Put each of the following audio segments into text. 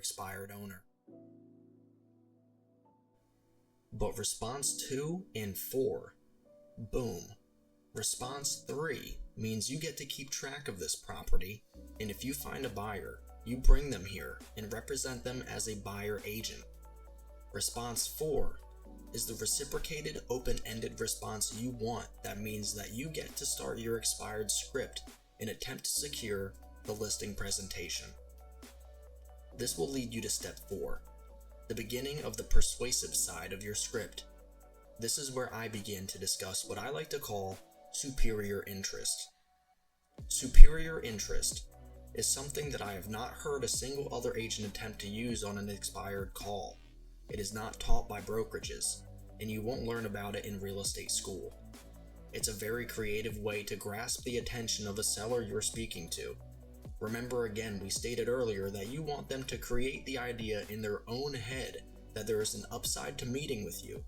expired owner. But response 2 and 4, boom. Response 3 means you get to keep track of this property, and if you find a buyer, you bring them here and represent them as a buyer agent. Response 4 is the reciprocated open-ended response you want. That means that you get to start your expired script and attempt to secure the listing presentation. This will lead you to step 4, the beginning of the persuasive side of your script. This is where I begin to discuss what I like to call superior interest. Superior interest is something that I have not heard a single other agent attempt to use on an expired call. It is not taught by brokerages, and you won't learn about it in real estate school. It's a very creative way to grasp the attention of a seller you're speaking to. Remember again, we stated earlier that you want them to create the idea in their own head that there is an upside to meeting with you.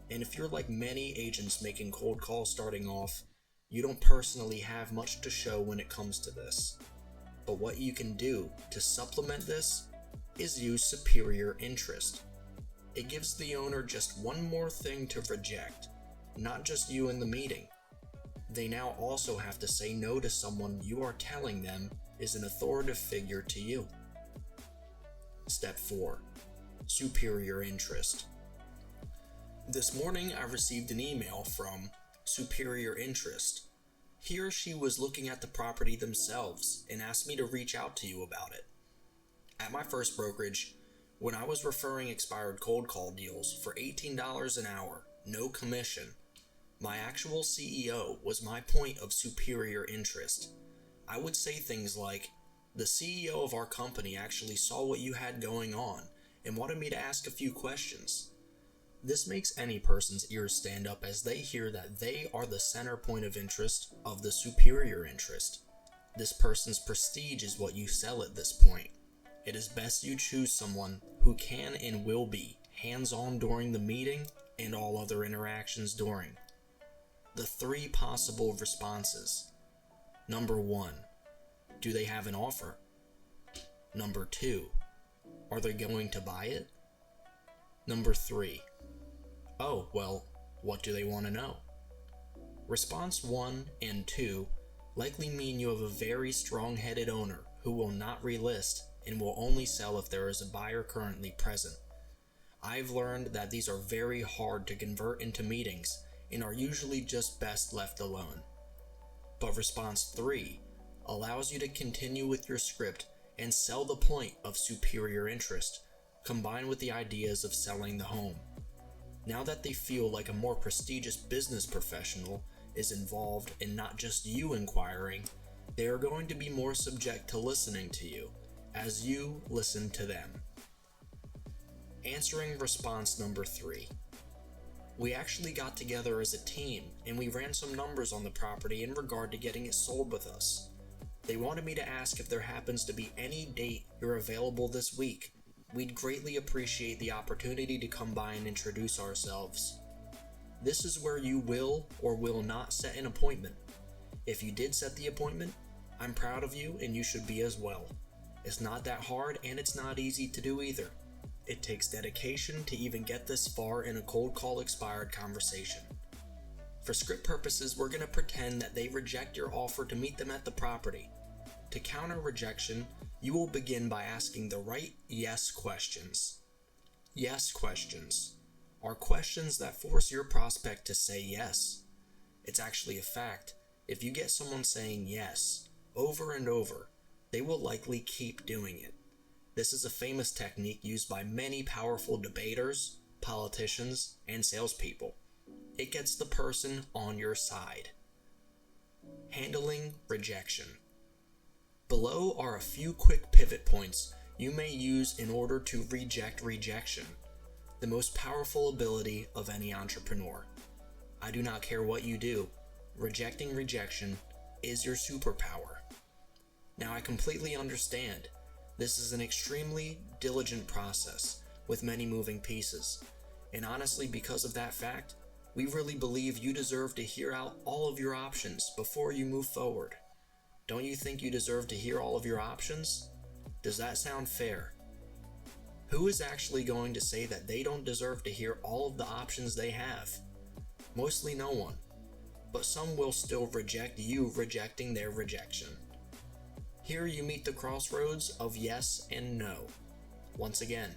And if you're like many agents making cold calls starting off, you don't personally have much to show when it comes to this. But what you can do to supplement this is use superior interest. It gives the owner just one more thing to reject, not just you in the meeting. They now also have to say no to someone you are telling them is an authoritative figure to you. Step 4. Superior interest. This morning I received an email from Superior Interest. He or she was looking at the property themselves and asked me to reach out to you about it. At my first brokerage, when I was referring expired cold call deals for $18 an hour, no commission, my actual CEO was my point of superior interest. I would say things like, the CEO of our company actually saw what you had going on and wanted me to ask a few questions. This makes any person's ears stand up as they hear that they are the center point of interest of the superior interest. This person's prestige is what you sell at this point. It is best you choose someone who can and will be hands-on during the meeting and all other interactions during. The 3 possible responses. Number 1, do they have an offer? Number 2, are they going to buy it? Number 3, oh, well, what do they want to know? Response 1 and 2 likely mean you have a very strong-headed owner who will not relist and will only sell if there is a buyer currently present. I've learned that these are very hard to convert into meetings and are usually just best left alone. But response 3 allows you to continue with your script and sell the point of superior interest, combined with the ideas of selling the home. Now that they feel like a more prestigious business professional is involved and not just you inquiring, they are going to be more subject to listening to you as you listen to them. Answering response number 3. We actually got together as a team and we ran some numbers on the property in regard to getting it sold with us. They wanted me to ask if there happens to be any date you're available this week. We'd greatly appreciate the opportunity to come by and introduce ourselves. This is where you will or will not set an appointment. If you did set the appointment, I'm proud of you and you should be as well. It's not that hard and it's not easy to do either. It takes dedication to even get this far in a cold call expired conversation. For script purposes, we're going to pretend that they reject your offer to meet them at the property. To counter rejection, you will begin by asking the right yes questions. Yes questions are questions that force your prospect to say yes. It's actually a fact. If you get someone saying yes over and over, they will likely keep doing it. This is a famous technique used by many powerful debaters, politicians, and salespeople. It gets the person on your side. Handling rejection. Below are a few quick pivot points you may use in order to reject rejection, the most powerful ability of any entrepreneur. I do not care what you do, rejecting rejection is your superpower. Now, I completely understand. This is an extremely diligent process with many moving pieces, and honestly, because of that fact, we really believe you deserve to hear out all of your options before you move forward. Don't you think you deserve to hear all of your options? Does that sound fair? Who is actually going to say that they don't deserve to hear all of the options they have? Mostly no one. But some will still reject you rejecting their rejection. Here you meet the crossroads of yes and no. Once again,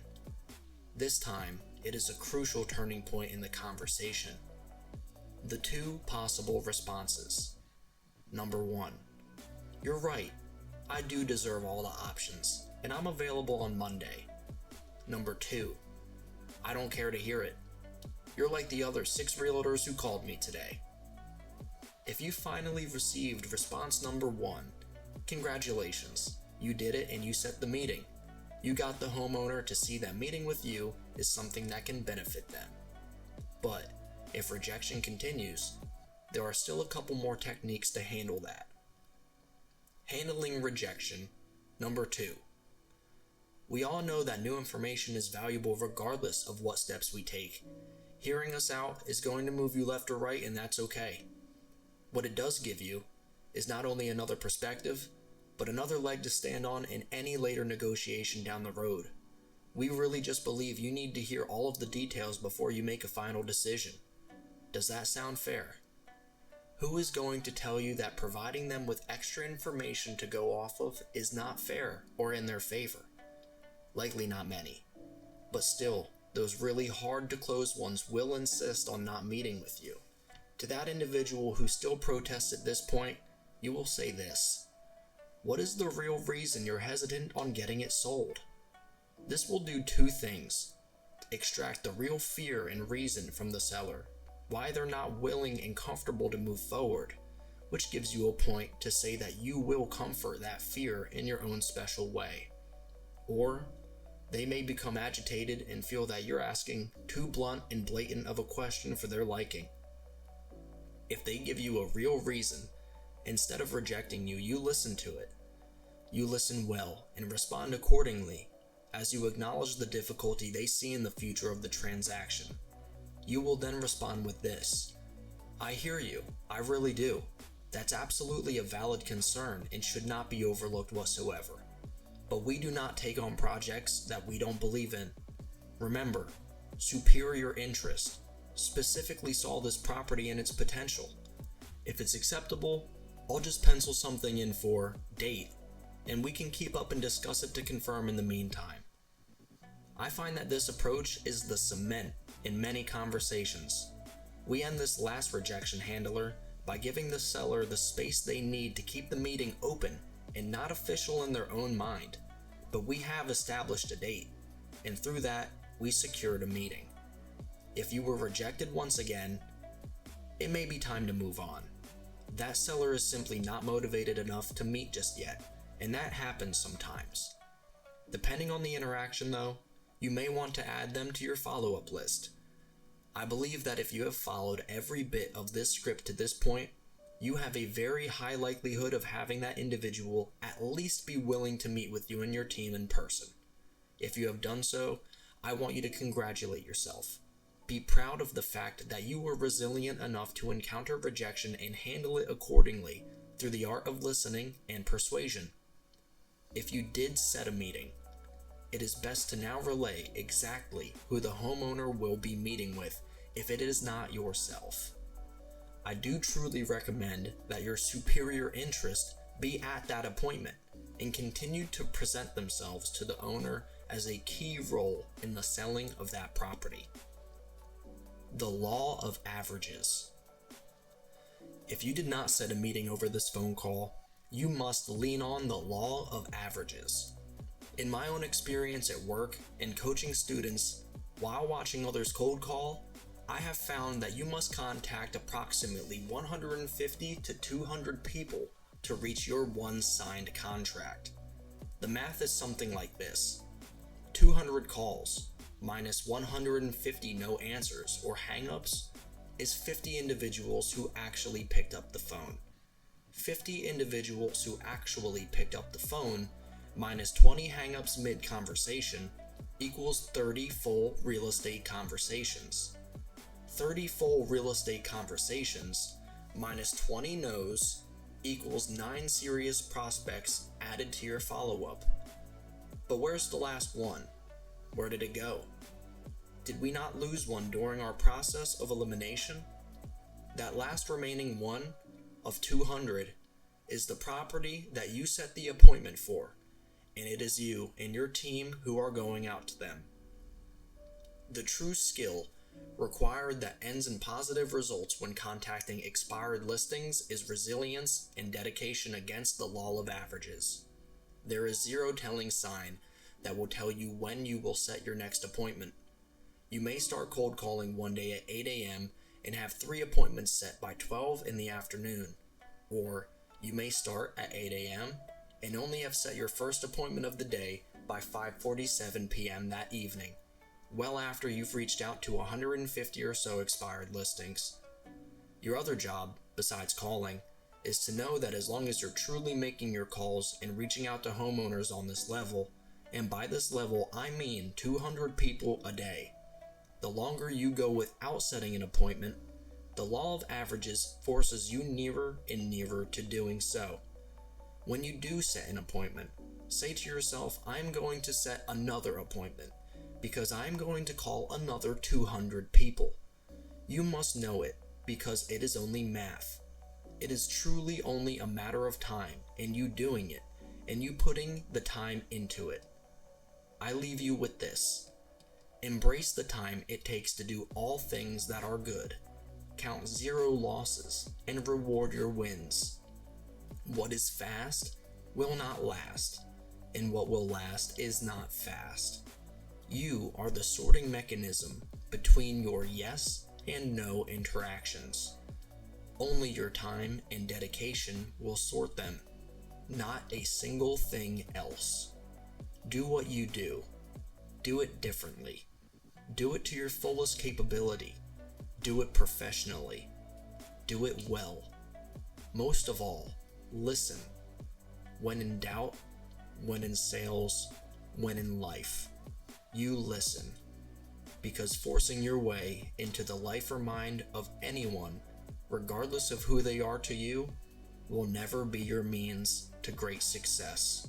this time it is a crucial turning point in the conversation. The two possible responses. Number 1. You're right. I do deserve all the options, and I'm available on Monday. Number 2. I don't care to hear it. You're like the other 6 realtors who called me today. If you finally received response number 1, congratulations. You did it and you set the meeting. You got the homeowner to see that meeting with you is something that can benefit them. But if rejection continues, there are still a couple more techniques to handle that. Handling rejection. Number 2. We all know that new information is valuable regardless of what steps we take. Hearing us out is going to move you left or right, and that's okay. What it does give you is not only another perspective, but another leg to stand on in any later negotiation down the road. We really just believe you need to hear all of the details before you make a final decision. Does that sound fair? Who is going to tell you that providing them with extra information to go off of is not fair or in their favor? Likely not many. But still, those really hard to close ones will insist on not meeting with you. To that individual who still protests at this point, you will say this: what is the real reason you're hesitant on getting it sold? This will do 2 things. Extract the real fear and reason from the seller, why they're not willing and comfortable to move forward, which gives you a point to say that you will comfort that fear in your own special way. Or they may become agitated and feel that you're asking too blunt and blatant of a question for their liking. If they give you a real reason, instead of rejecting you, you listen to it. You listen well and respond accordingly as you acknowledge the difficulty they see in the future of the transaction. You will then respond with this: I hear you, I really do. That's absolutely a valid concern and should not be overlooked whatsoever. But we do not take on projects that we don't believe in. Remember, superior interest specifically saw this property and its potential. If it's acceptable, I'll just pencil something in for date, and we can keep up and discuss it to confirm in the meantime. I find that this approach is the cement in many conversations. We end this last rejection handler by giving the seller the space they need to keep the meeting open and not official in their own mind. But we have established a date, and through that, we secured a meeting. If you were rejected once again, it may be time to move on. That seller is simply not motivated enough to meet just yet, and that happens sometimes. Depending on the interaction though, you may want to add them to your follow-up list. I believe that if you have followed every bit of this script to this point, you have a very high likelihood of having that individual at least be willing to meet with you and your team in person. If you have done so, I want you to congratulate yourself. Be proud of the fact that you were resilient enough to encounter rejection and handle it accordingly through the art of listening and persuasion. If you did set a meeting, it is best to now relay exactly who the homeowner will be meeting with if it is not yourself. I do truly recommend that your superior interest be at that appointment and continue to present themselves to the owner as a key role in the selling of that property. The law of averages. If you did not set a meeting over this phone call, you must lean on the law of averages. In my own experience at work and coaching students while watching others cold call, I have found that you must contact approximately 150 to 200 people to reach your one signed contract. The math is something like this: 200 calls minus 150 no answers or hang-ups is 50 individuals who actually picked up the phone. 50 individuals who actually picked up the phone minus 20 hang-ups mid-conversation equals 30 full real estate conversations. 30 full real estate conversations minus 20 no's equals 9 serious prospects added to your follow-up. But where's the last one? Where did it go? Did we not lose one during our process of elimination? That last remaining one of 200 is the property that you set the appointment for, and it is you and your team who are going out to them. The true skill required that ends in positive results when contacting expired listings is resilience and dedication against the law of averages. There is zero telling sign that will tell you when you will set your next appointment. You may start cold calling one day at 8 a.m. and have 3 appointments set by 12 in the afternoon. Or you may start at 8 a.m. and only have set your first appointment of the day by 5:47 p.m. that evening, well after you've reached out to 150 or so expired listings. Your other job, besides calling, is to know that as long as you're truly making your calls and reaching out to homeowners on this level, and by this level I mean 200 people a day, the longer you go without setting an appointment, the law of averages forces you nearer and nearer to doing so. When you do set an appointment, say to yourself, I'm going to set another appointment because I'm going to call another 200 people. You must know it because it is only math. It is truly only a matter of time and you doing it and you putting the time into it. I leave you with this. Embrace the time it takes to do all things that are good. Count 0 losses and reward your wins. What is fast will not last, and what will last is not fast. You are the sorting mechanism between your yes and no interactions. Only your time and dedication will sort them, not a single thing else. Do what you do. Do it differently. Do it to your fullest capability. Do it professionally. Do it well. Most of all, listen. When in doubt, when in sales, when in life, you listen. Because forcing your way into the life or mind of anyone, regardless of who they are to you, will never be your means to great success.